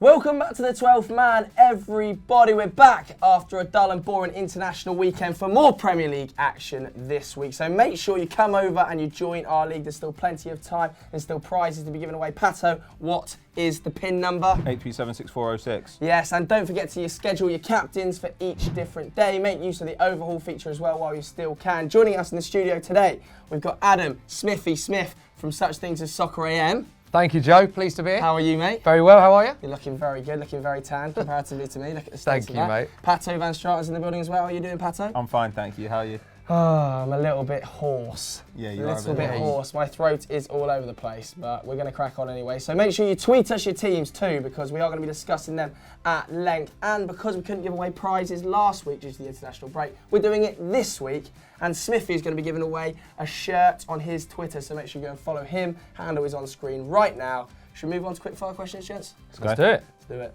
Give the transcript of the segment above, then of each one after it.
Welcome back to the 12th man, everybody. We're back after a dull and boring international weekend for more Premier League action this week. So make sure you come over and you join our league. There's still plenty of time and still prizes to be given away. Pato, what is the PIN number? 8376406. Yes, and don't forget to schedule your captains for each different day. Make use of the overhaul feature as well while you still can. Joining us in the studio today, we've got Adam Smithy Smith from Such Things as Soccer AM. Thank you, Joe. Pleased to be here. How are you, mate? Very well. How are you? You're looking very good, looking very tan comparatively to me. Look at the Thank stats you, of that. mate. Pato Van Straten's in the building as well. How are you doing, Pato? I'm fine, thank you. How are you? Oh, I'm a little bit hoarse. Yeah, you a are little bit hoarse. My throat is all over the place, but we're going to crack on anyway. So make sure you tweet us your teams too, because we are going to be discussing them at length. And because we couldn't give away prizes last week due to the international break, we're doing it this week. And Smithy is going to be giving away a shirt on his Twitter, so make sure you go and follow him. Handle is on screen right now. Should we move on to quick fire questions, gents? Let's do it. Let's do it.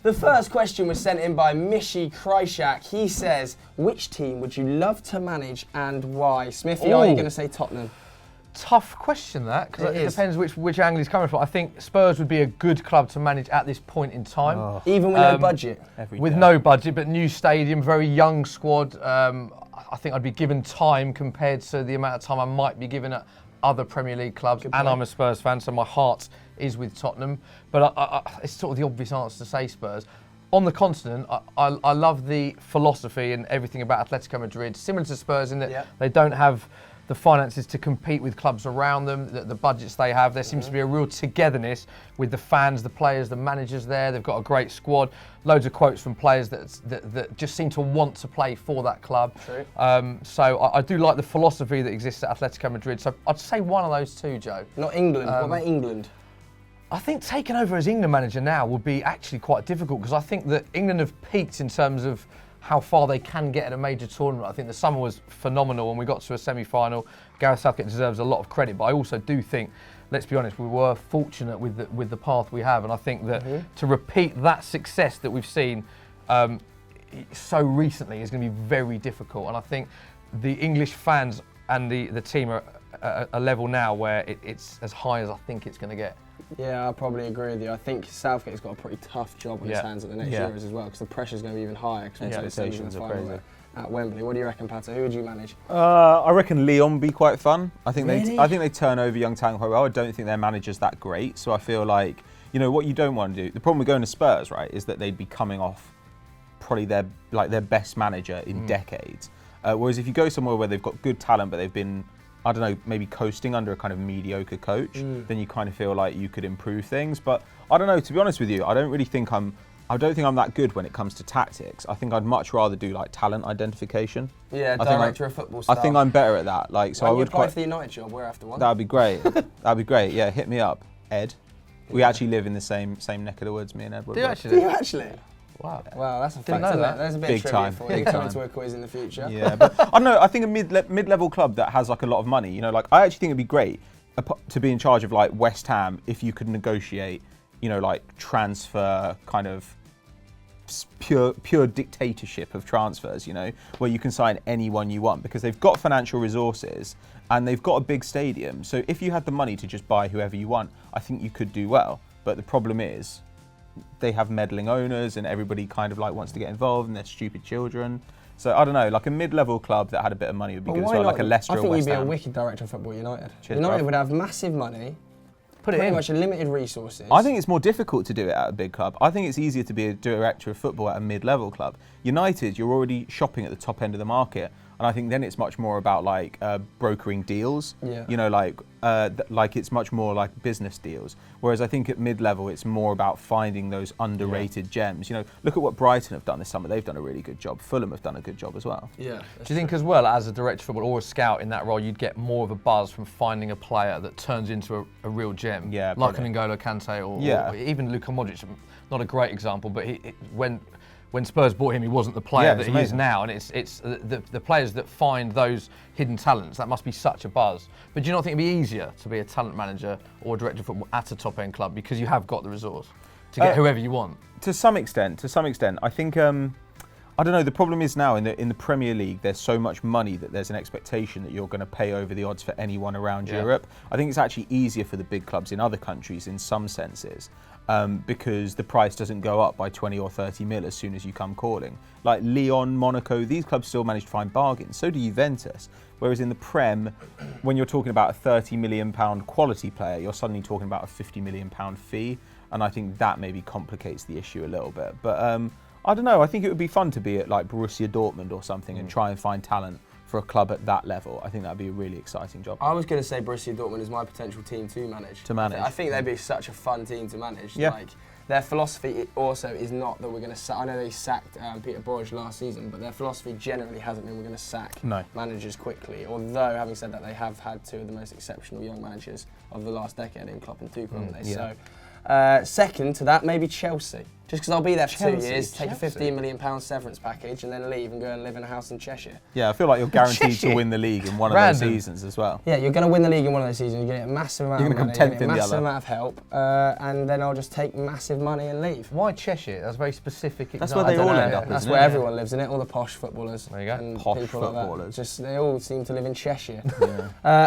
The first question was sent in by Mishi Kryshak. He says, which team would you love to manage and why? Smithy, are you going to say Tottenham? Tough question, that, because it depends which angle he's coming from. I think Spurs would be a good club to manage at this point in time. Even with no budget? With no budget, but new stadium, very young squad. I think I'd be given time compared to the amount of time I might be given at other Premier League clubs, and I'm a Spurs fan, so my heart is with Tottenham. But it's sort of the obvious answer to say Spurs. On the continent, I love the philosophy and everything about Atletico Madrid, similar to Spurs in that they don't have the finances to compete with clubs around them, the budgets they have. There seems to be a real togetherness with the fans, the players, the managers there. They've got a great squad. Loads of quotes from players that just seem to want to play for that club. True. So I do like the philosophy that exists at Atletico Madrid. So I'd say one of those two, Joe. Not England. What about England? I think taking over as England manager now would be actually quite difficult, because I think that England have peaked in terms of how far they can get at a major tournament. I think the summer was phenomenal when we got to a semi-final. Gareth Southgate deserves a lot of credit, but I also do think, let's be honest, we were fortunate with the path we have, and I think that to repeat that success that we've seen so recently is going to be very difficult. And I think the English fans and the team are at a level now where it's as high as I think it's going to get. Yeah, I probably agree with you. I think Southgate's got a pretty tough job on his hands at the next Euros as well, because the pressure's going to be even higher. Expectations are crazy. At Wembley. What do you reckon, Pato? Who would you manage? I reckon Lyon be quite fun. I think Really? I think they turn over young talent quite well. I don't think their manager's that great, so I feel like, you know, what you don't want to do. The problem with going to Spurs, right, is that they'd be coming off probably their best manager in decades. Whereas if you go somewhere where they've got good talent, but they've been, I don't know, maybe coasting under a kind of mediocre coach, then you kind of feel like you could improve things. But I don't know, to be honest with you, I don't think I'm that good when it comes to tactics. I think I'd much rather do like talent identification. Yeah, director of football stuff. I think I'm better at that. Like, so I would apply for the United job. We're after one. That'd be great. That'd be great. Yeah, hit me up, Ed. We actually live in the same neck of the woods, me and Ed. Do you actually? Wow. Wow, that's a fact. Didn't know that. There's a bit Big of trivia time. for you coming to a quiz in the future. Yeah, but I don't know. I think a mid-level club that has like a lot of money. You know, like I actually think it'd be great to be in charge of like West Ham if you could negotiate, you know, like transfer kind of pure dictatorship of transfers. You know, where you can sign anyone you want because they've got financial resources and they've got a big stadium. So if you had the money to just buy whoever you want, I think you could do well. But the problem is, they have meddling owners and everybody kind of like wants to get involved and they're stupid children. So I don't know, like a mid-level club that had a bit of money would be good as well, like a Leicester or West Ham. I think you'd be a wicked director of football at United. Cheers, United bruv. would have massive money, pretty much unlimited resources. I think it's more difficult to do it at a big club. I think it's easier to be a director of football at a mid-level club. United, you're already shopping at the top end of the market. And I think then it's much more about like brokering deals. Yeah. You know, like it's much more like business deals. Whereas I think at mid-level, it's more about finding those underrated gems. You know, look at what Brighton have done this summer. They've done a really good job. Fulham have done a good job as well. Yeah. Do you think as well, as a director of football or a scout in that role, you'd get more of a buzz from finding a player that turns into a real gem? Yeah, like probably. an N'Golo Kante or even Luka Modric. Not a great example, but when Spurs bought him, he wasn't the player that he is now, and it's the players that find those hidden talents. That must be such a buzz. But do you not think it'd be easier to be a talent manager or director of football at a top-end club because you have got the resource to get whoever you want? To some extent, I think I don't know. The problem is now in the Premier League, there's so much money that there's an expectation that you're going to pay over the odds for anyone around Europe. I think it's actually easier for the big clubs in other countries in some senses. Because the price doesn't go up by 20 or 30 mil as soon as you come calling. Like Lyon, Monaco, these clubs still manage to find bargains. So do Juventus. Whereas in the Prem, when you're talking about a £30 million quality player, you're suddenly talking about a £50 million fee. And I think that maybe complicates the issue a little bit. But I don't know. I think it would be fun to be at like Borussia Dortmund or something and try and find talent for a club at that level. I think that'd be a really exciting job. I was going to say Borussia Dortmund is my potential team to manage. I think they'd be such a fun team to manage. Yeah. Like, their philosophy also is not that we're going to sack. I know they sacked Peter Bosz last season, but their philosophy generally hasn't been we're going to sack managers quickly. Although, having said that, they have had two of the most exceptional young managers of the last decade in Klopp and Tuchel, haven't they? Yeah. So, second to that, maybe Chelsea. Just because I'll be there for 2 years, take a £15 million severance package, and then leave and go and live in a house in Cheshire. Yeah, I feel like you're guaranteed to win the league in one of those seasons as well. Yeah, you're going to win the league in one of those seasons. You're going to get a massive amount of money, you're going to come 10th in the other. massive amount of help, and then I'll just take massive money and leave. Why Cheshire? That's very specific. That's where they all end up, That's where everyone lives, isn't it? All the posh footballers. There you go. And posh people footballers. Like that. They all seem to live in Cheshire.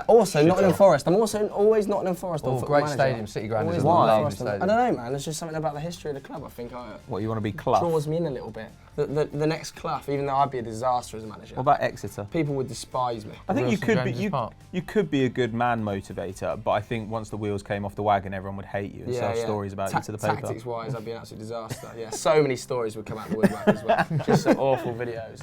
Also, Nottingham Forest. I'm also always Nottingham Forest. Great stadium, City Ground is a Why? lovely stadium. I don't know, man. There's just something about the history of the club. I think What, you want to be Clough? draws me in a little bit. The next Clough, even though I'd be a disaster as a manager. What about Exeter? People would despise me. I think you could be James's you could be a good man motivator, but I think once the wheels came off the wagon, everyone would hate you and sell stories about you to the paper. Tactics-wise, I'd be an absolute disaster. Yeah, so many stories would come out the woodwork as well. Just some awful videos.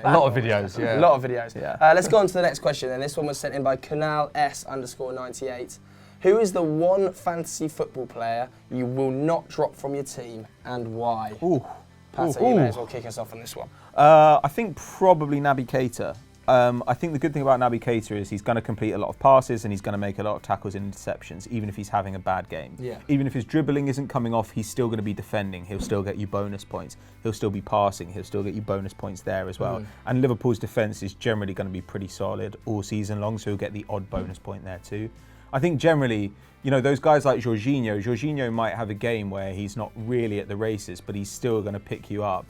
A lot of videos, yeah. A lot of videos. Yeah. Let's go on to the next question then. This one was sent in by Kunal_S_98. Who is the one fantasy football player you will not drop from your team and why? Ooh. Pat, so you may as well kick us off on this one. I think probably Naby Keita. I think the good thing about Naby Keita is he's going to complete a lot of passes and he's going to make a lot of tackles and interceptions, even if he's having a bad game. Yeah. Even if his dribbling isn't coming off, he's still going to be defending. He'll still get you bonus points. He'll still be passing. He'll still get you bonus points there as well. And Liverpool's defence is generally going to be pretty solid all season long, so he'll get the odd bonus point there too. I think generally, you know, those guys like Jorginho might have a game where he's not really at the races, but he's still going to pick you up,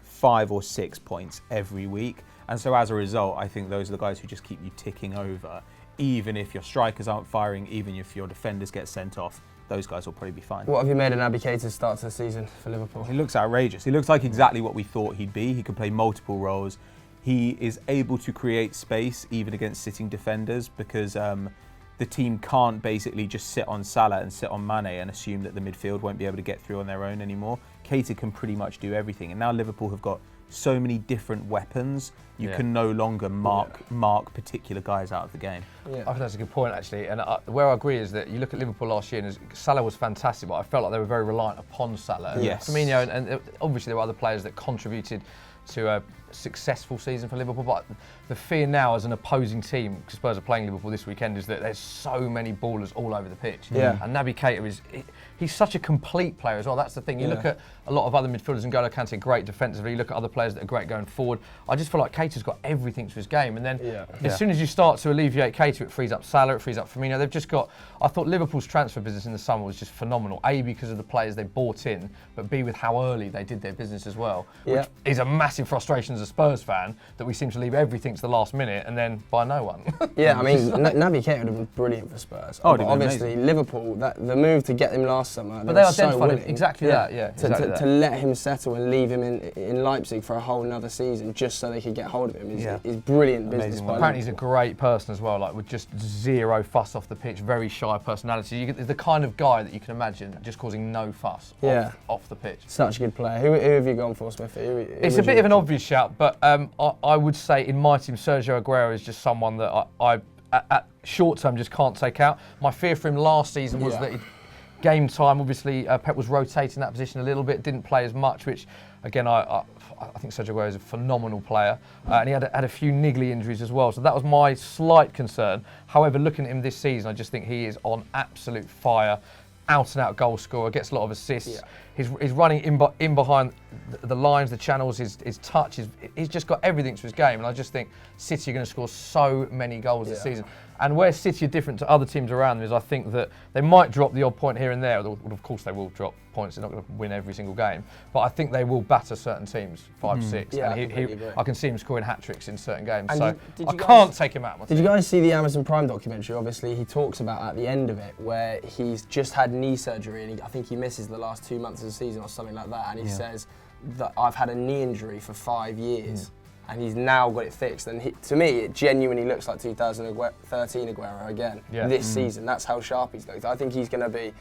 5 or 6 points every week. And so as a result, I think those are the guys who just keep you ticking over. Even if your strikers aren't firing, even if your defenders get sent off, those guys will probably be fine. What have you made of Naby Keita's start to the season for Liverpool? He looks outrageous. He looks like exactly what we thought he'd be. He can play multiple roles. He is able to create space even against sitting defenders because the team can't basically just sit on Salah and sit on Mane and assume that the midfield won't be able to get through on their own anymore. Keita can pretty much do everything. And now Liverpool have got so many different weapons, you can no longer mark particular guys out of the game. I think that's a good point, actually. And where I agree is that you look at Liverpool last year, and Salah was fantastic, but I felt like they were very reliant upon Salah. Yes. Firmino, and obviously there were other players that contributed to a successful season for Liverpool, but the fear now as an opposing team, because Spurs are playing Liverpool this weekend, is that there's so many ballers all over the pitch. Yeah. And Naby Keita he's such a complete player as well. That's the thing. You look at a lot of other midfielders, and N'Golo Kante, great defensively. You look at other players that are great going forward. I just feel like Keita's got everything to his game. And then as soon as you start to alleviate Keita, it frees up Salah, it frees up Firmino. They've just got, I thought Liverpool's transfer business in the summer was just phenomenal. A, because of the players they bought in, but B, with how early they did their business as well, which is a massive frustration as a Spurs fan, that we seem to leave everything to the last minute and then buy no one. I mean, Naby Keita would have been brilliant for Spurs. Oh, but obviously, Liverpool, the move to get him last summer, but they identified willing, exactly that. To let him settle and leave him in Leipzig for a whole another season just so they could get hold of him is brilliant business. Apparently, he's a great person as well, like with just zero fuss off the pitch, very shy personality. He's the kind of guy that you can imagine just causing no fuss off the pitch. Such a good player. Who have you gone for, Smithy? It's a bit of an obvious shout, but I would say in my team, Sergio Aguero is just someone that I at short term just can't take out. My fear for him last season was that game time, obviously, Pep was rotating that position a little bit, didn't play as much, which, again, I think Sergio Aguero is a phenomenal player, and he had a few niggly injuries as well, so that was my slight concern. However, looking at him this season, I just think he is on absolute fire, out-and-out goal scorer, gets a lot of assists. He's running in behind the lines, the channels, his touch, he's just got everything to his game, and I just think City are going to score so many goals this season. And where City are different to other teams around them is I think that they might drop the odd point here and there. Of course they will drop points. They're not going to win every single game. But I think they will batter certain teams, 5-6. Yeah, and I can see him scoring hat-tricks in certain games. And so did I you can't take him out of my Did team. you guys see the Amazon Prime documentary? Obviously, he talks about at the end of it where he's just had knee surgery and I think he misses the last 2 months of the season or something like that. And he says that I've had a knee injury for 5 years. And he's now got it fixed. And to me, it genuinely looks like 2013 Aguero again this season. That's how sharp he's looked. I think he's going to be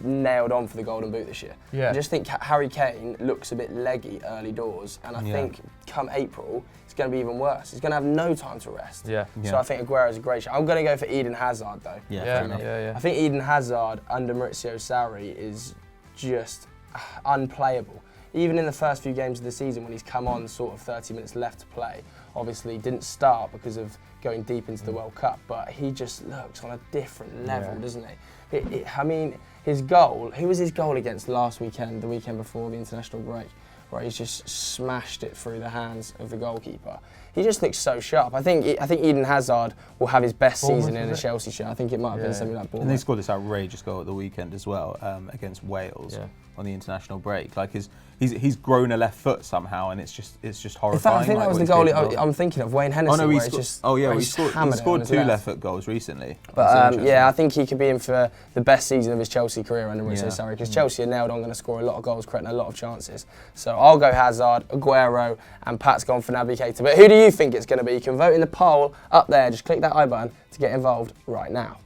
nailed on for the Golden Boot this year. Yeah. I just think Harry Kane looks a bit leggy early doors. And I think come April, it's going to be even worse. He's going to have no time to rest. So I think Aguero is a great shot. I'm going to go for Eden Hazard, though. I think Eden Hazard under Maurizio Sarri is just unplayable. Even in the first few games of the season when he's come on sort of 30 minutes left to play, obviously didn't start because of going deep into the World Cup, but he just looks on a different level, doesn't he? I mean, his goal, who was his goal against last weekend, the weekend before the international break, where he's just smashed it through the hands of the goalkeeper. He just looks so sharp. I think Eden Hazard will have his best season in a Chelsea shirt. I think it might have been something like Bournemouth. And they scored this outrageous goal at the weekend as well against Wales on the international break. Like he's grown a left foot somehow, and it's just horrifying. In fact, I think that was the goal I'm thinking of, Wayne Hennessy. Oh no, he scored 2 left foot goals recently. But I think he could be in for the best season of his Chelsea career under Maurizio Sarri, because Chelsea are nailed on going to score a lot of goals, creating a lot of chances. So I'll go Hazard, Aguero, and Pat's gone for Naby Keita. But who do you think it's going to be? You can vote in the poll up there. Just click that I button to get involved right now.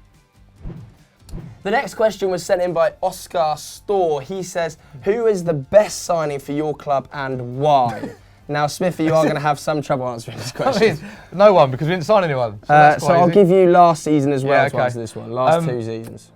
The next question was sent in by Oscar Store. He says, who is the best signing for your club and why? Now, Smithy, you are going to have some trouble answering this question. No one, because we didn't sign anyone. So I'll give you last season as well to answer this one. Last 2 seasons.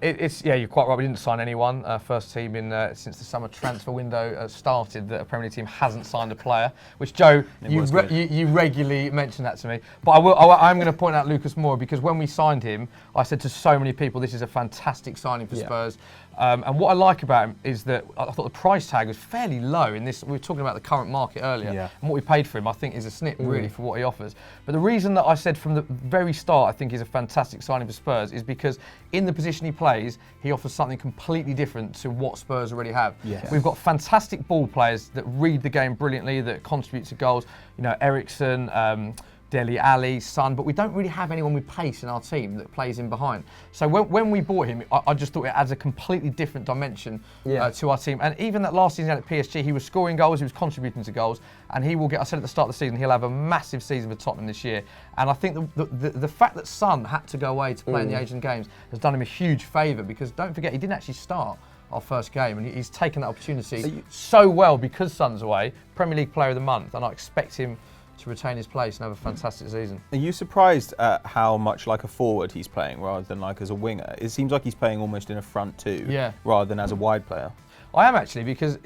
You're quite right. We didn't sign anyone. First team since the summer transfer window started that a Premier League team hasn't signed a player. Which, Joe, you regularly mention that to me. But I'm going to point out Lucas Moura, because when we signed him, I said to so many people, this is a fantastic signing for Spurs. And what I like about him is that I thought the price tag was fairly low in this. We were talking about the current market earlier, and what we paid for him, I think, is a snip really for what he offers. But the reason that I said from the very start, I think he's a fantastic signing for Spurs, is because in the position he plays, he offers something completely different to what Spurs already have. We've got fantastic ball players that read the game brilliantly, that contribute to goals. You know, Ericsson. Dele Alli, Son, but we don't really have anyone with pace in our team that plays in behind. So when we bought him, I just thought it adds a completely different dimension to our team. And even that last season at PSG, he was scoring goals, he was contributing to goals, and he will get, I said at the start of the season, he'll have a massive season for Tottenham this year. And I think the fact that Son had to go away to play in the Asian Games has done him a huge favour, because don't forget, he didn't actually start our first game, and he's taken that opportunity so well because Son's away. Premier League Player of the Month, and I expect him to retain his place and have a fantastic season. Are you surprised at how much like a forward he's playing rather than like as a winger? It seems like he's playing almost in a front two rather than as a wide player. I am actually, because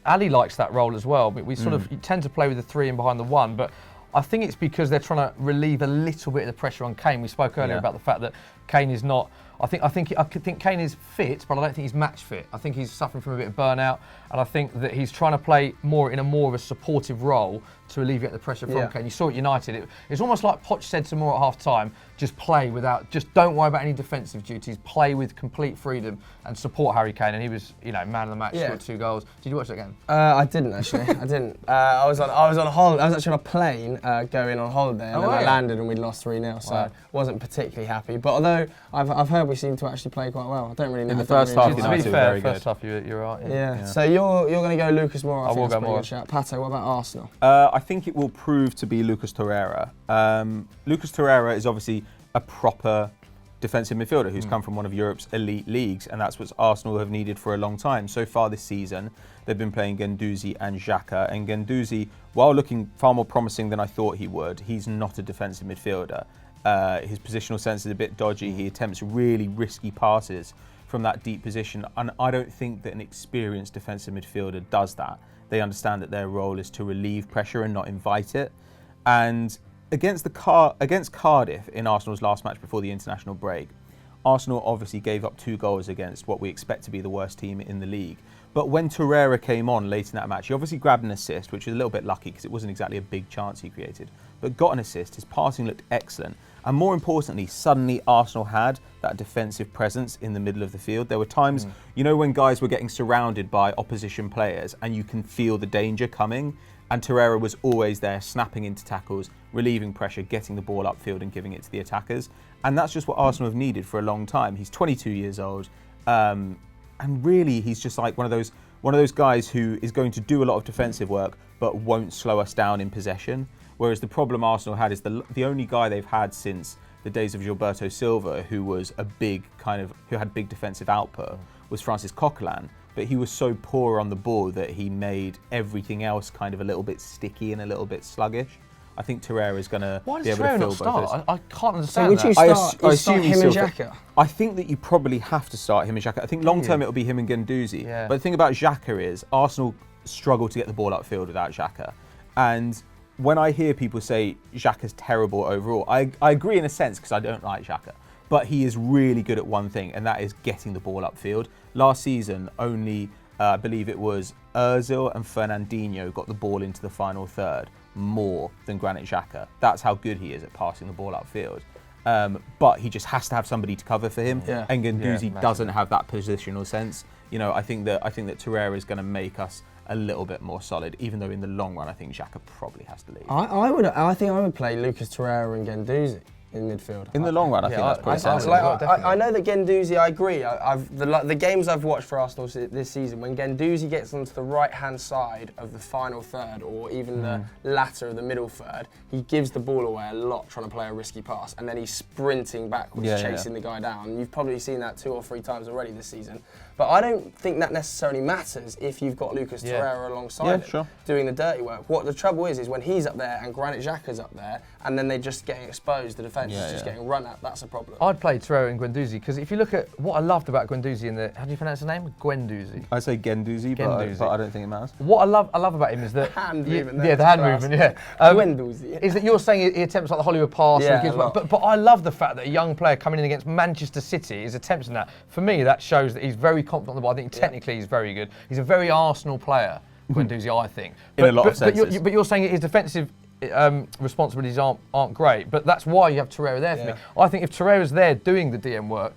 Ali likes that role as well. We sort of tend to play with the 3 in behind the 1, but I think it's because they're trying to relieve a little bit of the pressure on Kane. We spoke earlier about the fact that Kane is not. I think Kane is fit, but I don't think he's match fit. I think he's suffering from a bit of burnout, and I think that he's trying to play more of a supportive role to alleviate the pressure from Kane. You saw at United, it's almost like Poch said to Moore at half time, just don't worry about any defensive duties, play with complete freedom and support Harry Kane. And he was, man of the match, scored 2 goals. Did you watch that game? I didn't actually. I didn't. I was on holiday. I was actually on a plane going on holiday, and then I landed and we lost 3-0. So wasn't particularly happy. But although I've heard we seem to actually play quite well. I don't really know. In the first half, to be fair, first half you're right. Yeah. So you're going to go Lucas Moura. I will go Moura. Pato, what about Arsenal? I think it will prove to be Lucas Torreira. Lucas Torreira is obviously a proper defensive midfielder who's come from one of Europe's elite leagues, and that's what Arsenal have needed for a long time. So far this season, they've been playing Guendouzi and Xhaka, and Guendouzi, while looking far more promising than I thought he would, he's not a defensive midfielder. His positional sense is a bit dodgy. He attempts really risky passes from that deep position, and I don't think that an experienced defensive midfielder does that. They understand that their role is to relieve pressure and not invite it. And against Cardiff in Arsenal's last match before the international break, Arsenal obviously gave up 2 goals against what we expect to be the worst team in the league. But when Torreira came on late in that match, he obviously grabbed an assist, which was a little bit lucky because it wasn't exactly a big chance he created. but got an assist. His passing looked excellent. And more importantly, suddenly Arsenal had that defensive presence in the middle of the field. There were times, you know, when guys were getting surrounded by opposition players and you can feel the danger coming. And Torreira was always there, snapping into tackles, relieving pressure, getting the ball upfield and giving it to the attackers. And that's just what Arsenal have needed for a long time. He's 22 years old. And really, he's just like one of those guys who is going to do a lot of defensive work, but won't slow us down in possession. Whereas the problem Arsenal had is the only guy they've had since the days of Gilberto Silva, who had big defensive output, was Francis Coquelin. But he was so poor on the ball that he made everything else kind of a little bit sticky and a little bit sluggish. I think Torreira is going to be able to fill both those. I can't understand So would you that. start, start him and Xhaka? I think that you probably have to start him and Xhaka. I think long term it'll be him and Guendouzi. Yeah. But the thing about Xhaka is Arsenal struggle to get the ball upfield without Xhaka. And when I hear people say Xhaka's terrible overall, I agree in a sense because I don't like Xhaka. But he is really good at one thing, and that is getting the ball upfield. Last season, only, I believe it was Ozil and Fernandinho got the ball into the final third more than Granit Xhaka. That's how good he is at passing the ball upfield. But he just has to have somebody to cover for him, and Guendouzi doesn't have that positional sense. You know, I think that Torreira is going to make us a little bit more solid, even though in the long run I think Xhaka probably has to leave. I think I would play Lucas Torreira and Guendouzi in midfield. In the long run, I think that's pretty solid. I know that Guendouzi, I agree. The games I've watched for Arsenal this season, when Guendouzi gets onto the right-hand side of the final third, or even the latter of the middle third, he gives the ball away a lot trying to play a risky pass, and then he's sprinting backwards, chasing the guy down. You've probably seen that 2 or 3 times already this season. But I don't think that necessarily matters if you've got Lucas Torreira alongside him doing the dirty work. What the trouble is when he's up there and Granit Xhaka's up there, and then they're just getting exposed, the defence is just getting run at. That's a problem. I'd play Torreira and Guendouzi because if you look at what I loved about Guendouzi in the, how do you pronounce the name? Guendouzi. I say Guendouzi, but I don't think it matters. What I love about him is that the hand movement. The hand movement. Guendouzi. Is that you're saying he attempts like the Hollywood pass? But I love the fact that a young player coming in against Manchester City is attempting that. For me, that shows that he's very confident on the ball. I think technically he's very good. He's a very Arsenal player, Guendouzi, I think. In a lot of senses. But you're saying his defensive responsibilities aren't great, but that's why you have Torreira there for me. I think if Torreira's there doing the DM work,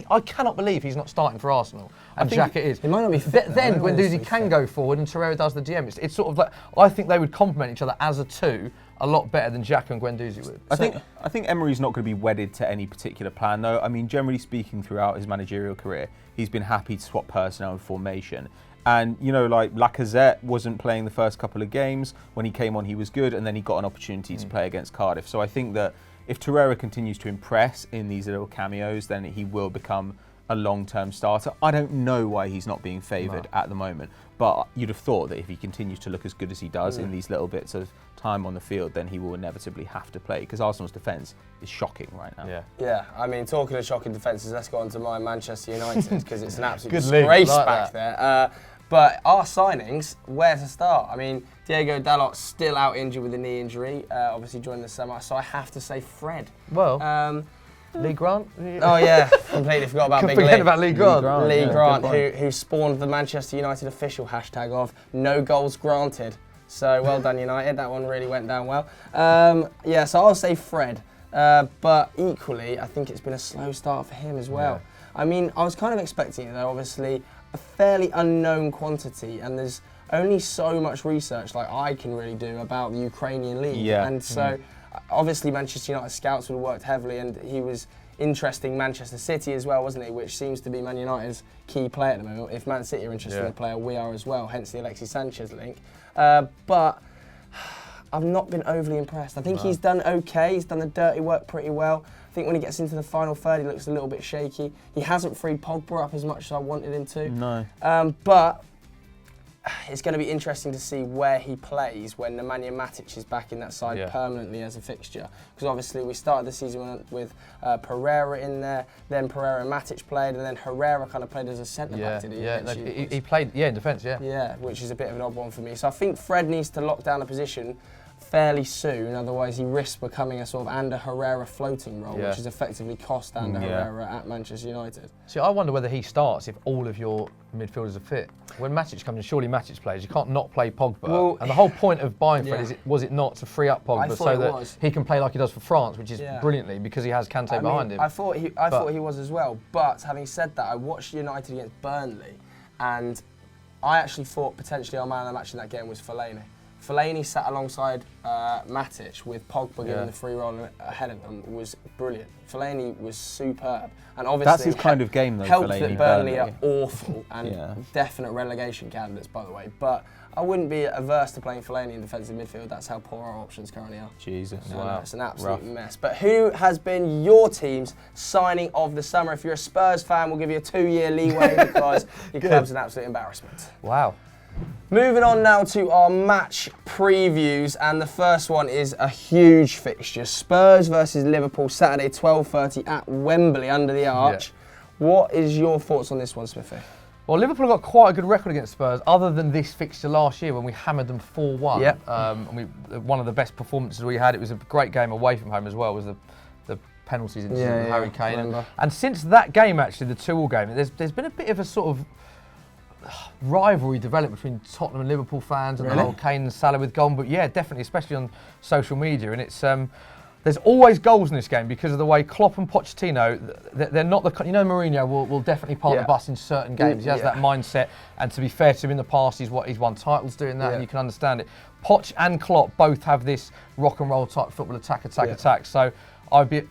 I cannot believe he's not starting for Arsenal. And Xhaka is. He might not be fit. Then Guendouzi can go forward and Torreira does the DM. It's sort of like, I think they would complement each other as a two a lot better than Xhaka and Guendouzi would. I think Emery's not going to be wedded to any particular plan, though. I mean, generally speaking, throughout his managerial career, he's been happy to swap personnel and formation. And, you know, like Lacazette wasn't playing the first couple of games. When he came on, he was good, and then he got an opportunity to play against Cardiff. So I think that if Torreira continues to impress in these little cameos, then he will become a long-term starter. I don't know why he's not being favoured at the moment, but you'd have thought that if he continues to look as good as he does in these little bits of time on the field, then he will inevitably have to play, because Arsenal's defence is shocking right now. Yeah, I mean, talking of shocking defences, let's go on to my Manchester United, because it's an absolute disgrace back there. But our signings, where to start? I mean, Diego Dalot's still out injured with a knee injury, obviously during the summer, so I have to say Fred. Well, Lee Grant? Oh yeah, completely forgot about Big Lee. Forget about Lee Grant. Lee Grant, who spawned the Manchester United official hashtag of no goals granted. So well done United, that one really went down well. So I'll say Fred, but equally I think it's been a slow start for him as well. I mean, I was kind of expecting it though, obviously a fairly unknown quantity, and there's only so much research like I can really do about the Ukrainian league. And so obviously Manchester United scouts would have worked heavily, and he was interesting Manchester City as well, wasn't he? Which seems to be Man United's key player at the moment. If Man City are interested in the player, we are as well, hence the Alexis Sanchez link. But I've not been overly impressed. I think he's done okay, he's done the dirty work pretty well. I think when he gets into the final third, he looks a little bit shaky. He hasn't freed Pogba up as much as I wanted him to. No. But it's going to be interesting to see where he plays when Nemanja Matic is back in that side permanently as a fixture. Because obviously we started the season with Pereira in there, then Pereira and Matic played, and then Herrera kind of played as a centre-back, did he? He played, in defence, Yeah, which is a bit of an odd one for me. So I think Fred needs to lock down a position fairly soon, otherwise he risks becoming a sort of Ander Herrera floating role, which has effectively cost Ander Herrera at Manchester United. See, I wonder whether he starts if all of your midfielders are fit. When Matic comes in, surely Matic plays. You can't not play Pogba. Well, and the whole point of buying Fred was it not to free up Pogba so that he can play like he does for France, which is brilliantly because he has Kante behind him. I thought he was as well. But having said that, I watched United against Burnley, and I actually thought potentially our man of the match in that game was Fellaini. Fellaini sat alongside Matic with Pogba giving the free roll ahead of them was brilliant. Fellaini was superb, and obviously that's his kind of game though. Helped Fellaini, that Burnley are awful and definite relegation candidates, by the way. But I wouldn't be averse to playing Fellaini in defensive midfield. That's how poor our options currently are. Jesus, wow, it's an absolute mess. But who has been your team's signing of the summer? If you're a Spurs fan, we'll give you a 2-year leeway because your club's an absolute embarrassment. Wow. Moving on now to our match previews, and the first one is a huge fixture. Spurs versus Liverpool, Saturday 12:30 at Wembley under the arch. What is your thoughts on this one, Smithy? Well, Liverpool got quite a good record against Spurs, other than this fixture last year when we hammered them 4-1. One of the best performances we had. It was a great game away from home as well. Was the penalties incident with Harry Kane. And since that game, actually, the 2-2 game, there's been a bit of a sort of rivalry developed between Tottenham and Liverpool fans and the whole Kane and Salah with goal. But yeah, definitely, especially on social media. And it's there's always goals in this game because of the way Klopp and Pochettino, they're not the, Mourinho will definitely park the bus in certain games. He has that mindset, and to be fair to him in the past, he's won titles doing that, and you can understand it. Poch and Klopp both have this rock and roll type football attack. So I'd be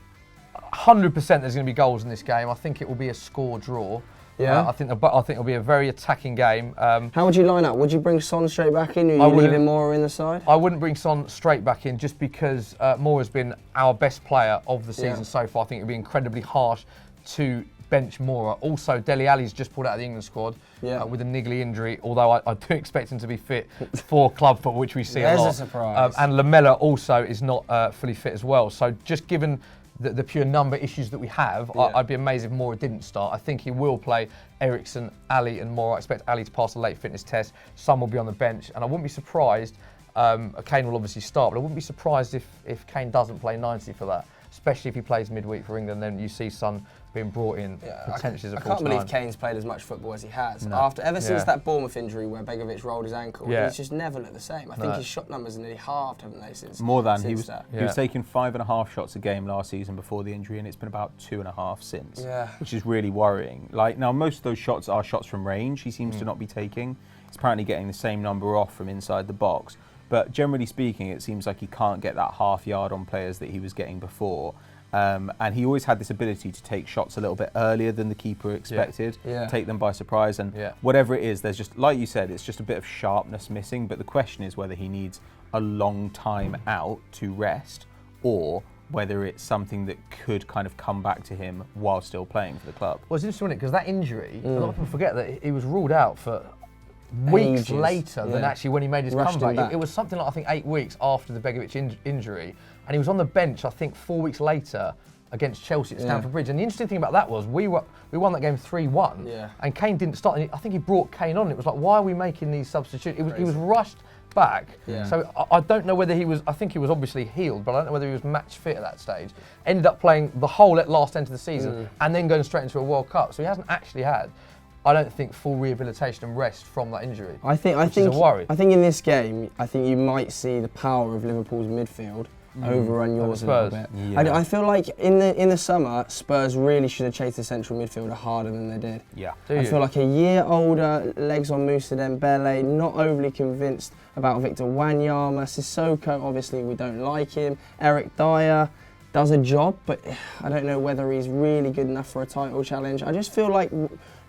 100% there's going to be goals in this game. I think it will be a score draw. Yeah, I think it'll be a very attacking game. How would you line up? Would you bring Son straight back in, or are you leaving Moura in the side? I wouldn't bring Son straight back in just because Moura's been our best player of the season so far. I think it would be incredibly harsh to bench Moura. Also, Dele Alli's just pulled out of the England squad with a niggly injury, although I do expect him to be fit for club football, which we see a lot. There's a surprise. And Lamela also is not fully fit as well. So just given the pure number issues that we have, I'd be amazed if Moura didn't start. I think he will play Eriksen, Ali and Moura. I expect Ali to pass a late fitness test. Some will be on the bench, and I wouldn't be surprised, Kane will obviously start, but I wouldn't be surprised if Kane doesn't play 90 for that, especially if he plays midweek for England. Then you see Son being brought in potentially as a I can't believe Kane's played as much football as he has. No. Ever since that Bournemouth injury where Begovic rolled his ankle, he's just never looked the same. I think his shot numbers are nearly halved, haven't they, since more than since he was taking 5.5 shots a game last season before the injury, and it's been about 2.5 since, which is really worrying. Like, now most of those shots are shots from range. He seems to not be taking. He's apparently getting the same number off from inside the box, but generally speaking, it seems like he can't get that half yard on players that he was getting before. And he always had this ability to take shots a little bit earlier than the keeper expected, take them by surprise, and whatever it is, there's just, like you said, it's just a bit of sharpness missing. But the question is whether he needs a long time out to rest, or whether it's something that could kind of come back to him while still playing for the club. Well, it's interesting, because that injury, a lot of people forget that he was ruled out for weeks later than actually when he made his comeback. It was something like, I think, 8 weeks after the Begovic injury, and he was on the bench, I think, 4 weeks later against Chelsea at Stamford Bridge. And the interesting thing about that was we won that game 3-1, and Kane didn't start. And I think he brought Kane on. It was like, why are we making these substitutes? He was rushed back. So I don't know whether he was, I think he was obviously healed, but I don't know whether he was match fit at that stage. Ended up playing the whole last end of the season and then going straight into a World Cup. So he hasn't actually had, I don't think, full rehabilitation and rest from that injury. I think is a worry. I think in this game, I think you might see the power of Liverpool's midfield overrun yours a little bit. I feel like in the summer, Spurs really should have chased the central midfielder harder than they did. I feel like a year older, legs on Moussa Dembele, not overly convinced about Victor Wanyama. Sissoko, obviously we don't like him. Eric Dyer does a job, but I don't know whether he's really good enough for a title challenge. I just feel like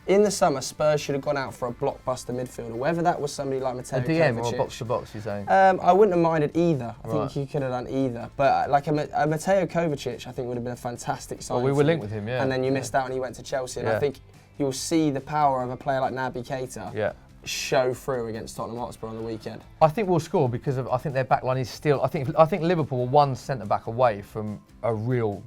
in the summer, Spurs should have gone out for a blockbuster midfielder, whether that was somebody like Mateo DM Kovacic. or a box-to-box, you're saying? I wouldn't have minded either. I think you could have done either. But like a Mateo Kovacic, I think would have been a fantastic signing. Well, we were linked with him, And then you missed out and he went to Chelsea. And I think you'll see the power of a player like Naby Keita show through against Tottenham Hotspur on the weekend. I think we'll score because I think their backline is still. I think Liverpool were one centre back away from a real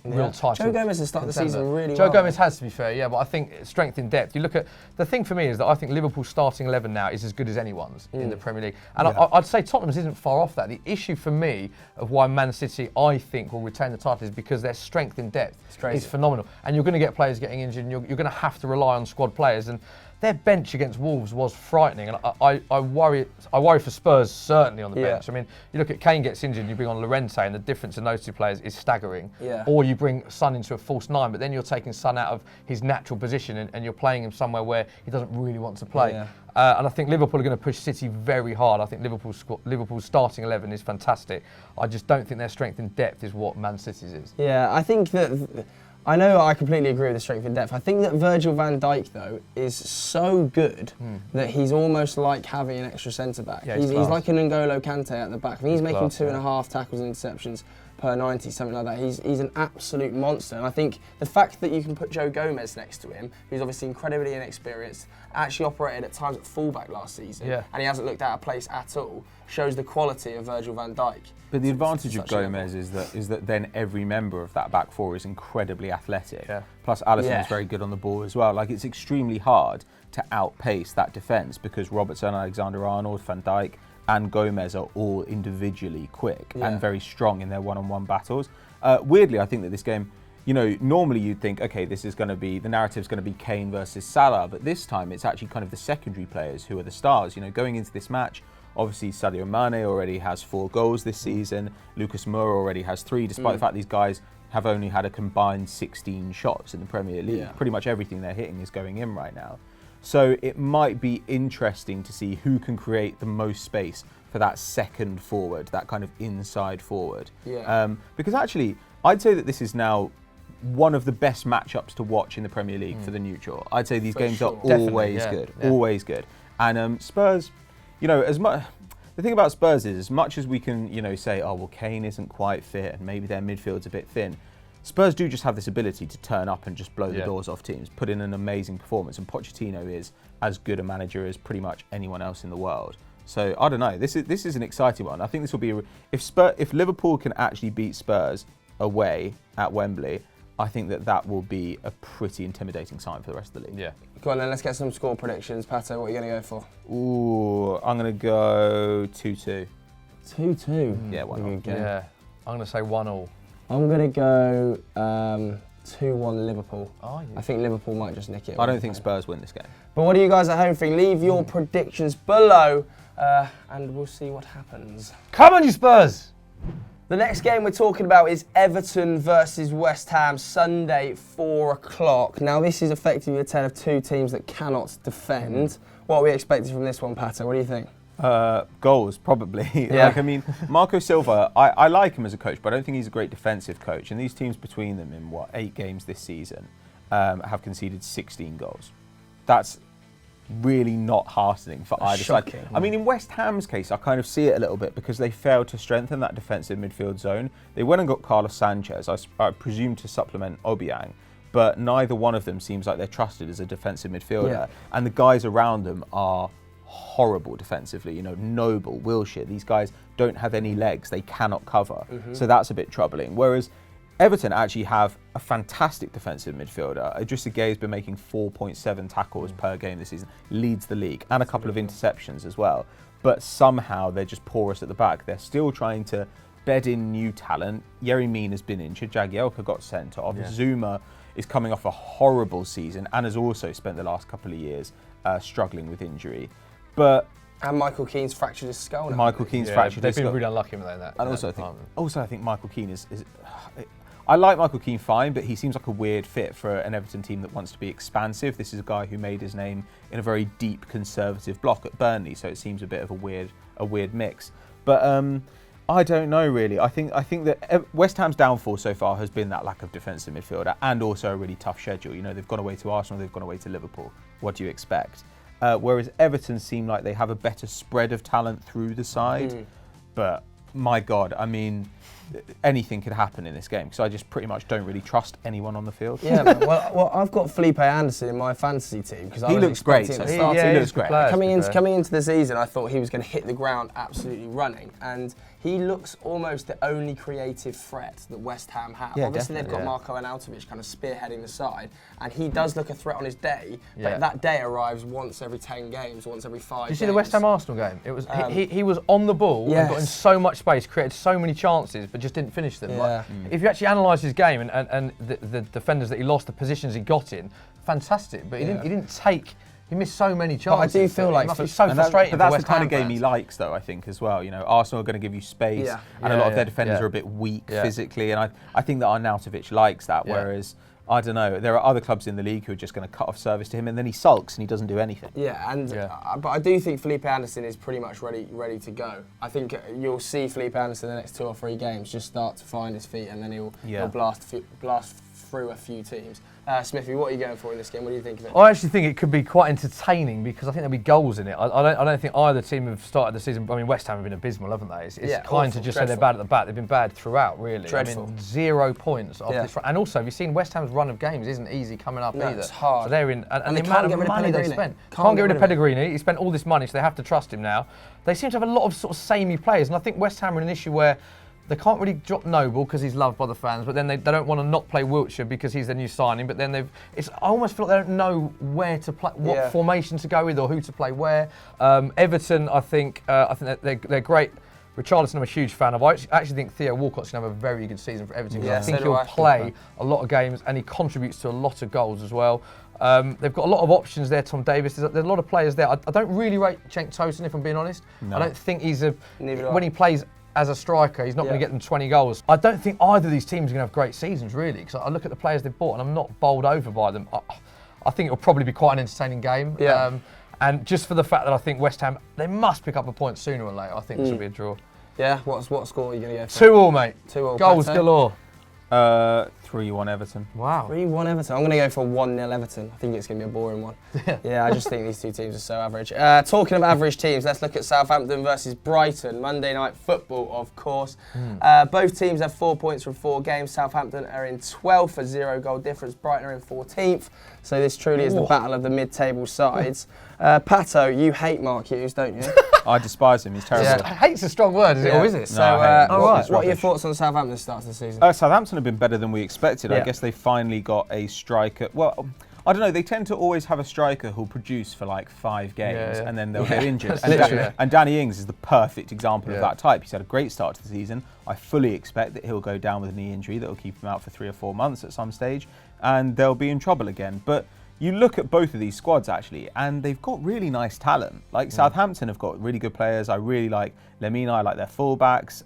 real title. Joe Gomez has started the season really Joe well. Gomez has, to be fair, yeah, but I think strength in depth. You look at the thing for me is that I think Liverpool's starting 11 now is as good as anyone's in the Premier League, and I'd say Tottenham's isn't far off that. The issue for me of why Man City I think will retain the title is because their strength in depth is phenomenal, and you're going to get players getting injured, and you're going to have to rely on squad players, and their bench against Wolves was frightening, and I worry for Spurs certainly on the bench. I mean, you look at Kane gets injured, you bring on Llorente, and the difference in those two players is staggering. Yeah. Or you bring Son into a false nine, but then you're taking Son out of his natural position and you're playing him somewhere where he doesn't really want to play. Yeah. And I think Liverpool are going to push City very hard. I think Liverpool's starting 11 is fantastic. I just don't think their strength in depth is what Man City's is. Yeah, I think that. I know I completely agree with the strength in depth. I think that Virgil van Dijk, though, is so good that he's almost like having an extra centre-back. Yeah, he's like an N'Golo Kante at the back. I think he's making class, 2.5 tackles and interceptions per 90, something like that. He's an absolute monster. And I think the fact that you can put Joe Gomez next to him, who's obviously incredibly inexperienced, actually operated at times at fullback last season, and he hasn't looked out of place at all, shows the quality of Virgil van Dijk. But the advantage of Gomez is that then every member of that back four is incredibly athletic. Yeah. Plus Alisson is very good on the ball as well. Like, it's extremely hard to outpace that defence because Robertson, Alexander-Arnold, Van Dijk and Gomez are all individually quick and very strong in their one-on-one battles. Weirdly, I think that this game, you know, normally you'd think, okay, this is going to be, the narrative's going to be Kane versus Salah, but this time it's actually kind of the secondary players who are the stars. You know, going into this match, obviously Sadio Mane already has 4 goals this season. Lucas Moura already has 3, despite the fact these guys have only had a combined 16 shots in the Premier League. Yeah. Pretty much everything they're hitting is going in right now. So it might be interesting to see who can create the most space for that second forward, that kind of inside forward. Yeah. Because actually, I'd say that this is now one of the best matchups to watch in the Premier League for the neutral. I'd say these games are always good, always good. And Spurs, you know, the thing about Spurs is, as much as we can, you know, say, oh, well, Kane isn't quite fit and maybe their midfield's a bit thin, Spurs do just have this ability to turn up and just blow the doors off teams, put in an amazing performance, and Pochettino is as good a manager as pretty much anyone else in the world. So I don't know. This is an exciting one. I think this will be if Liverpool can actually beat Spurs away at Wembley, I think that will be a pretty intimidating sign for the rest of the league. Yeah. Go on then, let's get some score predictions. Pato, what are you going to go for? Ooh, I'm going to go 2-2. 2-2? Yeah, why not? Yeah, I'm going to say 1-1. I'm going to go 2-1 Liverpool. Oh, I think Liverpool might just nick it. I don't think Spurs win this game. But what do you guys at home think? Leave your predictions below and we'll see what happens. Come on, you Spurs! The next game we're talking about is Everton versus West Ham, Sunday, 4 o'clock. Now, this is effectively a tale of two teams that cannot defend. What are we expecting from this one, Pato? What do you think? Goals, probably. Yeah. Like, I mean, Marco Silva, I like him as a coach, but I don't think he's a great defensive coach. And these teams between them in, 8 games this season have conceded 16 goals. That's really not heartening for either side. I mean, in West Ham's case, I kind of see it a little bit because they failed to strengthen that defensive midfield zone. They went and got Carlos Sanchez, I presume to supplement Obiang, but neither one of them seems like they're trusted as a defensive midfielder. Yeah. And the guys around them are horrible defensively. You know, Noble, Wilshere, these guys don't have any legs. They cannot cover. So that's a bit troubling. Whereas Everton actually have a fantastic defensive midfielder. Idrissa Gueye has been making 4.7 tackles per game this season, leads the league, and a couple of interceptions as well. But somehow they're just porous at the back. They're still trying to bed in new talent. Yerry Mina has been injured. Jagielka got sent off. Yeah. Zuma is coming off a horrible season and has also spent the last couple of years struggling with injury. And Michael Keane's fractured his skull now. Fractured his skull. They've been really unlucky with that. And also I think Michael Keane is I like Michael Keane fine, but he seems like a weird fit for an Everton team that wants to be expansive. This is a guy who made his name in a very deep conservative block at Burnley, so it seems a bit of a weird mix. But I don't know really. I think that West Ham's downfall so far has been that lack of defensive midfielder and also a really tough schedule. You know, they've gone away to Arsenal, they've gone away to Liverpool. What do you expect? Whereas Everton seem like they have a better spread of talent through the side. But my God, I mean, anything could happen in this game because I just pretty much don't really trust anyone on the field. Yeah, man. Well, I've got Felipe Anderson in my fantasy team because He looks great. He He looks great. Coming into the season, I thought he was going to hit the ground absolutely running, and he looks almost the only creative threat that West Ham have. Yeah, Obviously, they've got Marco Arnautovic kind of spearheading the side, and he does look a threat on his day, but that day arrives once every 10 games, once every 5 games. Did you see the West Ham Arsenal game? It was he was on the ball and got in so much space, created so many chances, but just didn't finish them. Like, if you actually analyse his game and the defenders that he lost, the positions he got in, fantastic. But he didn't take. He missed so many chances. But I do feel like it must be so frustrating. But that's for the West kind Ham of game fans. he likes, though. I think as well. You know, Arsenal are going to give you space, and a lot of their defenders are a bit weak physically, and I think that Arnautovic likes that. Whereas I don't know, there are other clubs in the league who are just going to cut off service to him, and then he sulks and he doesn't do anything. But I do think Felipe Anderson is pretty much ready to go. I think you'll see Felipe Anderson in the next 2 or 3 games just start to find his feet, and then he'll blast through a few teams. Smithy, what are you going for in this game? What do you think of it? I actually think it could be quite entertaining because I think there'll be goals in it. I don't think either team have started the season. I mean, West Ham have been abysmal, haven't they? It's kind to just say they're bad at the back. They've been bad throughout, really. Dreadful. I mean, 0 points off this run. And also, have you seen West Ham's run of games isn't easy coming up either. It's hard. So they're in, and they the can't amount get of rid of money they Pellegrini. spent. Can't Get rid of Pellegrini. He spent all this money, so they have to trust him now. They seem to have a lot of sort of samey players, and I think West Ham are in an issue where they can't really drop Noble because he's loved by the fans, but then they don't want to not play Wiltshire because he's their new signing. But then I almost feel like they don't know where to play, what formation to go with, or who to play where. Everton, I think they're great. Richarlison, I'm a huge fan of. I actually think Theo Walcott's going to have a very good season for Everton. I think he'll play a lot of games and he contributes to a lot of goals as well. They've got a lot of options there. Tom Davis, there's a lot of players there. I don't really rate Cenk Tosun, if I'm being honest. No. I don't think he's when he plays as a striker, he's not going to get them 20 goals. I don't think either of these teams are going to have great seasons, really, because I look at the players they've bought and I'm not bowled over by them. I think it'll probably be quite an entertaining game. And just for the fact that I think West Ham, they must pick up a point sooner or later. I think this will be a draw. Yeah, what score are you going to go for? 2-2, mate. 2-2. Goals galore. 3-1 Everton. Wow. 3-1 Everton. I'm going to go for 1-0 Everton. I think it's going to be a boring one. I just think these two teams are so average. Talking of average teams, let's look at Southampton versus Brighton. Monday night football, of course. Both teams have 4 points from 4 games. Southampton are in 12th for 0 goal difference. Brighton are in 14th. So this truly is the battle of the mid-table sides. Pato, you hate Mark Hughes, don't you? I despise him. He's terrible. Hate's a strong word, is it? Or is it? So, what are your thoughts on Southampton's start to the season? Southampton have been better than we expected. I guess they finally got a striker. Well, I don't know. They tend to always have a striker who'll produce for like 5 games and then they'll get injured. And Danny Ings is the perfect example of that type. He's had a great start to the season. I fully expect that he'll go down with a knee injury that will keep him out for 3 or 4 months at some stage, and they'll be in trouble again. But you look at both of these squads actually, and they've got really nice talent. Like Southampton have got really good players. I really like Lemina. I like their fullbacks.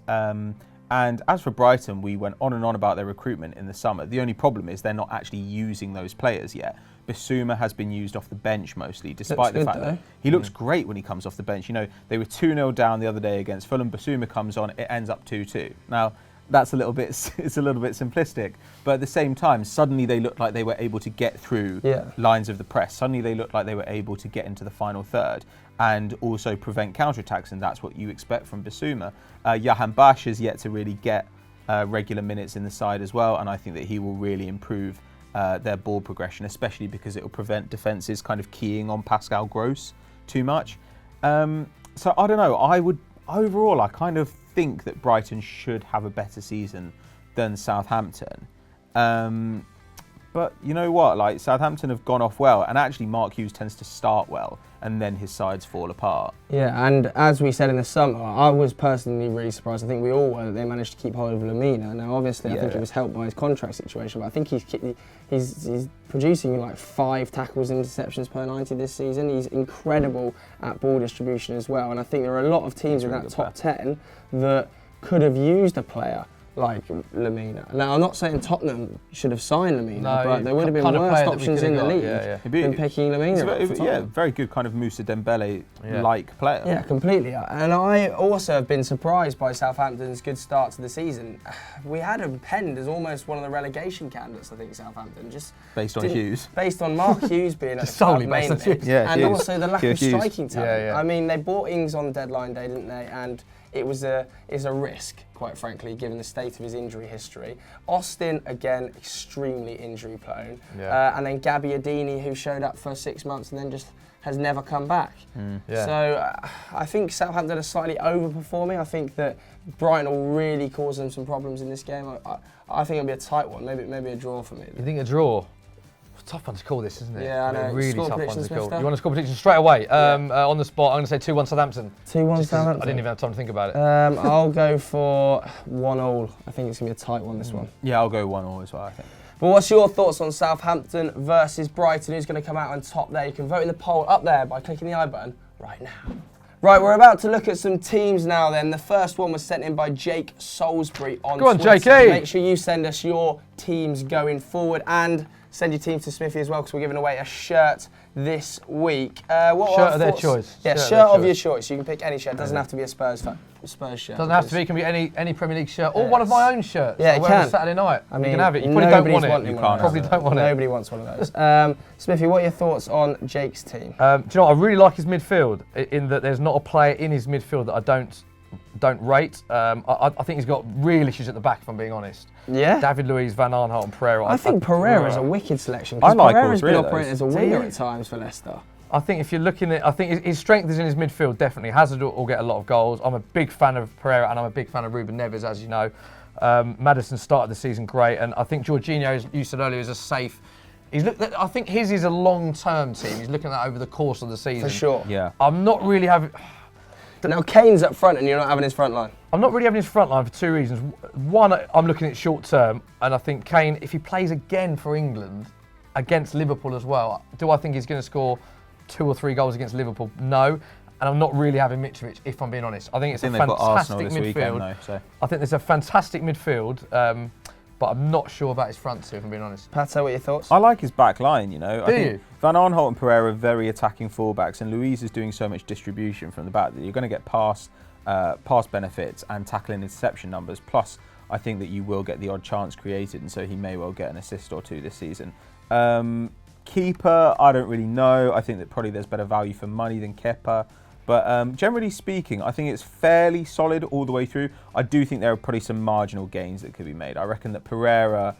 And as for Brighton, we went on and on about their recruitment in the summer. The only problem is they're not actually using those players yet. Bissouma has been used off the bench mostly, despite the fact that he looks great when he comes off the bench. You know, they were 2-0 down the other day against Fulham. Bissouma comes on, it ends up 2-2. Now, that's a little bit simplistic, but at the same time, suddenly they looked like they were able to get through lines of the press. Suddenly they looked like they were able to get into the final third and also prevent counterattacks, and that's what you expect from Bissouma. Jahan Bash has yet to really get regular minutes in the side as well, and I think that he will really improve their ball progression, especially because it will prevent defences kind of keying on Pascal Gross too much. So I don't know. Overall, I kind of think that Brighton should have a better season than Southampton. But you know what? Like, Southampton have gone off well, and actually Mark Hughes tends to start well, and then his sides fall apart. Yeah, and as we said in the summer, I was personally really surprised. I think we all were that they managed to keep hold of Lemina. Now, obviously, I think it was helped by his contract situation, but I think he's producing like 5 tackles and interceptions per 90 this season. He's incredible at ball distribution as well, and I think there are a lot of teams in that top 10 that could have used a player like Lemina. Now, I'm not saying Tottenham should have signed Lemina, but there would have been worse options in the league than picking Lemina. Very good kind of Moussa Dembele-like player. Yeah, completely. And I also have been surprised by Southampton's good start to the season. We had him penned as almost one of the relegation candidates, I think, Southampton. Just based on Hughes. Based on Mark Hughes being at the solely club based mainly. on Hughes. And also the lack of striking talent. Yeah. I mean, they bought Ings on deadline day, didn't they? And is a risk, quite frankly, given the state of his injury history. Austin, again, extremely injury prone. Yeah. And then Gabbiadini, who showed up for 6 months and then just has never come back. Yeah. So I think Southampton are slightly overperforming. I think that Brighton will really cause them some problems in this game. I think it'll be a tight one, maybe a draw for me. You think a draw? It's a tough one to call this, isn't it? Yeah, I know. Really Score tough one predictions, to call. Smith, You want to score prediction straight away? On the spot, I'm going to say 2-1 Southampton. 2-1 Just 'cause Southampton. I didn't even have time to think about it. I'll go for 1-1. I think it's going to be a tight one, this one. Yeah, I'll go 1-1 as well, I think. But what's your thoughts on Southampton versus Brighton? Who's going to come out on top there? You can vote in the poll up there by clicking the I button right now. Right, we're about to look at some teams now then. The first one was sent in by Jake Salisbury on Go on, Twitter. Jakey. Make sure you send us your teams going forward and send your teams to Smithy as well because we're giving away a shirt this week. What Shirt of their choice. Yeah, shirt of your choice. You can pick any shirt. It doesn't have to be a Spurs shirt. Doesn't have to be. It can be any Premier League shirt or one of my own shirts. Yeah, I it wear on can. a Saturday night. I mean, you can have it. You probably don't want it. You can't probably don't want it. Nobody wants one of those. Smithy, what are your thoughts on Jake's team? Do you know what? I really like his midfield in that there's not a player in his midfield that I don't rate. I think he's got real issues at the back, if I'm being honest. Yeah? David Luiz, Van Aanholt and Pereira. I think Pereira's a wicked selection. I like all Pereira's three been of operating those. as a winger at times for Leicester. I think if you're looking at, I think his strength is in his midfield, definitely. Hazard will get a lot of goals. I'm a big fan of Pereira and I'm a big fan of Ruben Neves, as you know. Maddison started the season great, and I think Jorginho, as you said earlier, is a safe. I think his is a long-term team. He's looking at that over the course of the season. For sure. Yeah. I'm not really having. Now Kane's up front and you're not having his front line. I'm not really having his front line for two reasons. One, I'm looking at short term, and I think Kane, if he plays again for England against Liverpool as well, do I think he's going to score 2 or 3 goals against Liverpool? No. And I'm not really having Mitrovic, if I'm being honest. I think it's a fantastic midfield. I think there's a fantastic midfield, but I'm not sure about his front two, if I'm being honest. Pato, what are your thoughts? I like his back line, you know. Do I think you? Van Aanholt and Pereira are very attacking fullbacks, and Luiz is doing so much distribution from the back that you're going to get pass benefits and tackling interception numbers. Plus, I think that you will get the odd chance created, and so he may well get an assist or 2 this season. Keeper, I don't really know. I think that probably there's better value for money than Kepa. But generally speaking, I think it's fairly solid all the way through. I do think there are probably some marginal gains that could be made. I reckon that Pereira,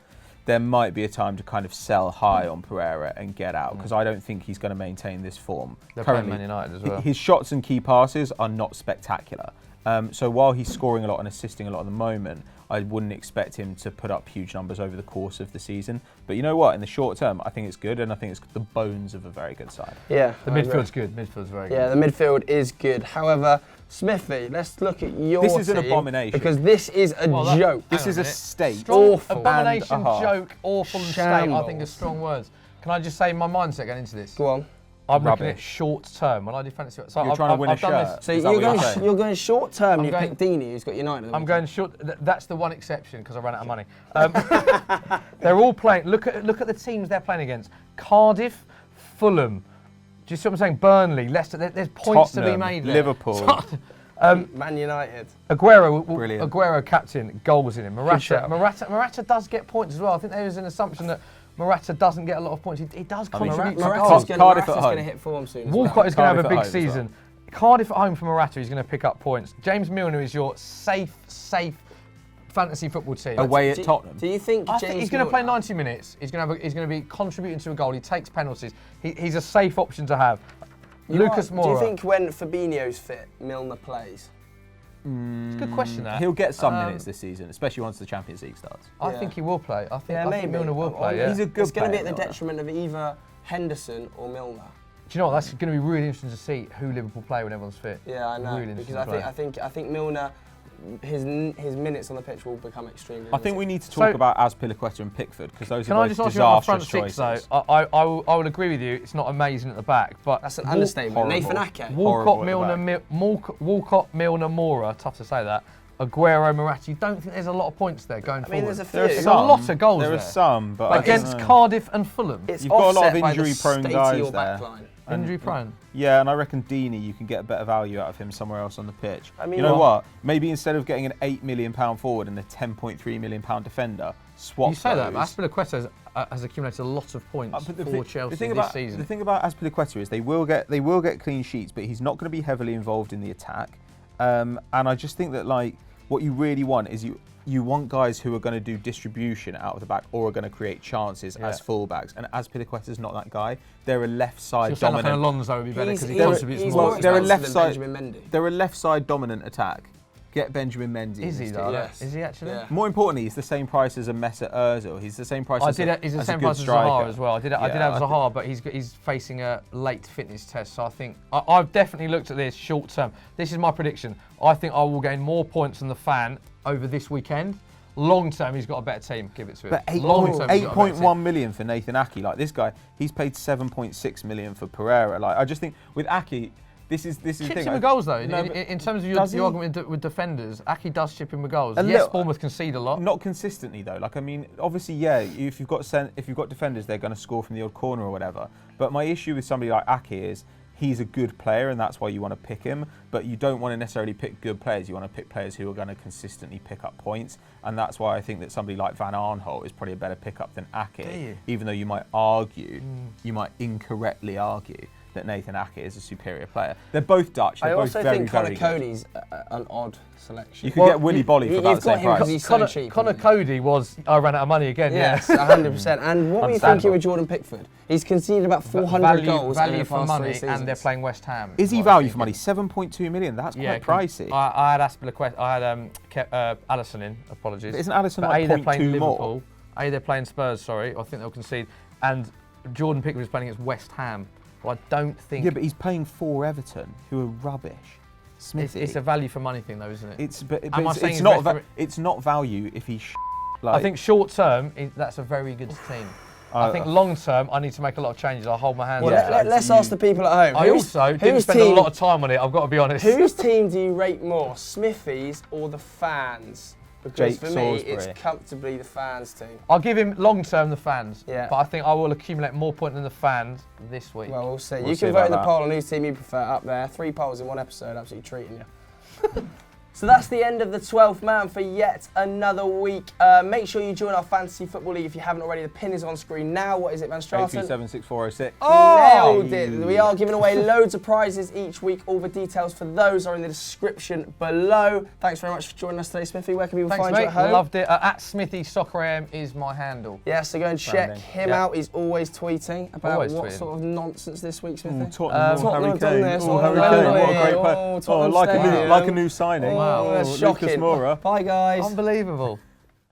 there might be a time to kind of sell high on Pereira and get out, because I don't think he's going to maintain this form. They're playing Man United as well. His shots and key passes are not spectacular. So while he's scoring a lot and assisting a lot at the moment, I wouldn't expect him to put up huge numbers over the course of the season. But you know what? In the short term, I think it's good, and I think it's the bones of a very good side. Yeah. The midfield's good. Midfield's very good. Yeah, the midfield is good. However, Smithy, let's look at your team. This is an abomination. Because this is a joke. This is a state. Awful. Abomination, and a half. joke, awful and state, I think are strong words. Can I just say my mindset going into this? Go on. I'm looking Rubbish. at short term. When I do fantasy, so You're trying to win a done shirt. this. So Is that what you're saying? you're going short term. I'm You going- picked Deeney, who's got United. I'm going short. That's the one exception because I ran out of money. They're all playing. Look at the teams they're playing against: Cardiff, Fulham. Do you see what I'm saying? Burnley, Leicester. There's points to be Tottenham, made there. Liverpool. Man United. Brilliant. Aguero captain, goals in him. shout. Morata does get points as well. I think there is an assumption that Morata doesn't get a lot of points. He does contribute to goals. Cardiff at home. going to hit form soon. Walcott is going to have a big Cardiff at home as season. Cardiff at home for Morata, he's going to pick up points. James Milner is your safe fantasy football team. Away at Tottenham. Do you think I think James he's going to play Milner- 90 minutes. He's going to be contributing to a goal. He takes penalties. He's a safe option to have. Lucas Moura. Do you think when Fabinho's fit, Milner plays? It's a good question, that. He'll get some minutes this season, especially once the Champions League starts. I Yeah. think he will play. I think maybe. Milner will play, yeah. He's a good It's going to be player, at the Milner. detriment of either Henderson or Milner. Do you know what? That's going to be really interesting to see who Liverpool play when everyone's fit. Yeah, I know. Really Because interesting I think Milner, his minutes on the pitch will become extremely. I think we need to So- talk about Azpilicueta and Pickford, because those Can are I both just ask you about the front disastrous six, choices. though? I will agree with you. It's not amazing at the back, but That's an understatement. horrible. Nathan Ake. Horrible Walcott, at the Walcott, Milner, Moura. Tough to say that. Aguero, Morata. You don't think there's a lot of points there going I mean, forward? there's a few. There's a lot of goals There there. are some, but Against I don't know. Cardiff and Fulham. It's You've got a lot of offset by the injury-prone state of guys your there. backline. Injury prone. Yeah, and I reckon Deeney, you can get better value out of him somewhere else on the pitch. I mean, you know well- what? Maybe instead of getting an £8 million forward and a £10.3 million defender, swap You say that, those. but Azpilicueta has accumulated a lot of points But for Chelsea the thing this about, season. The thing about Azpilicueta is they will get clean sheets, but he's not going to be heavily involved in the attack. And I just think that like what you really want is you want guys who are going to do distribution out of the back or are going to create chances as fullbacks. And Azpilicueta's not that guy. They're a left side So dominant. Alonso would be better because he He's- contributes he's more. more They're a expensive left than side. Benjamin Mendy. They're a left side dominant attack. Get Benjamin Mendy. Is he though? Yes. Is he actually? Yeah. More importantly, he's the same price as a Mesut Ozil. He's the same price. He's the same price as Zaha as well. I did have Zaha, but he's facing a late fitness test. So I think I've definitely looked at this short term. This is my prediction. I think I will gain more points than the fan over this weekend. Long term, he's got a better team. Give it to him. But 8.1 million for Nathan Ake. Like this guy, he's paid 7.6 million for Pereira. Like I just think with Ake, this is the Chips thing. him with goals though. No, in terms of does he? your argument with defenders, Ake does chip him with goals. A Yes, little- Bournemouth concede a lot. Not consistently though. Like I mean, obviously, yeah. If you've got defenders, they're going to score from the odd corner or whatever. But my issue with somebody like Ake is he's a good player, and that's why you want to pick him. But you don't want to necessarily pick good players. You want to pick players who are going to consistently pick up points, and that's why I think that somebody like Van Aanholt is probably a better pickup than Ake. Even though you might incorrectly argue that Nathan Ake is a superior player. They're both Dutch. They're I both also very, think Connor very good. Cody's an odd selection. You could get Willy Bolly for about the same price. He's so cheap. Connor Cody was. I ran out of money again. Yes, 100%. And what were you thinking with Jordan Pickford? He's conceded about 400 goals value in the for past money, 3 seasons. and they're playing West Ham. Is he what I'm value for money? thinking. 7.2 million. That's Yeah, quite pricey. I had Azpilicueta. I had Alisson in. Apologies. But isn't Alisson But like they're playing 0.2 more? Liverpool. They're playing Spurs. Sorry, I think they'll concede. And Jordan Pickford is playing against West Ham. Well, I don't think. Yeah, but he's playing for Everton, who are rubbish. Smithy. It's a value for money thing, though, isn't it? It's not. It's not value if he's. Like, I think short term, that's a very good team. I think long term, I need to make a lot of changes. I'll hold my hands Well, up. let's ask the people at home. I also didn't spend a lot of time on it, I've got to be honest. Whose team do you rate more, Smithy's or the fans? Because Jake for me, Salisbury. it's comfortably the fans team. I'll give him long term the fans, Yeah. but I think I will accumulate more points than the fans this week. Well, we'll see. We'll You see can vote about in the that. poll on whose team you prefer up there. 3 polls in one episode, absolutely treating you. So that's the end of the 12th man for yet another week. Make sure you join our Fantasy Football League if you haven't already. The pin is on screen now. What is it, Van Straten? 8376406. Nailed it. We are giving away loads of prizes each week. All the details for those are in the description below. Thanks very much for joining us today, Smithy. Where can people Thanks, find mate. you at home? Loved it. At Smithy Soccer AM is my handle. Yeah, so go and check Branding. him Yeah. out. He's always tweeting about Always what tweeting. sort of nonsense this week, Smithy. Tottenham, Harry Tottenham have done Kane. this. Oh, Harry Wembley. Kane, what a great Oh, player. Tottenham like Stadium. a new signing. Oh, that's Lucas shocking. Moura. Bye, guys. Unbelievable.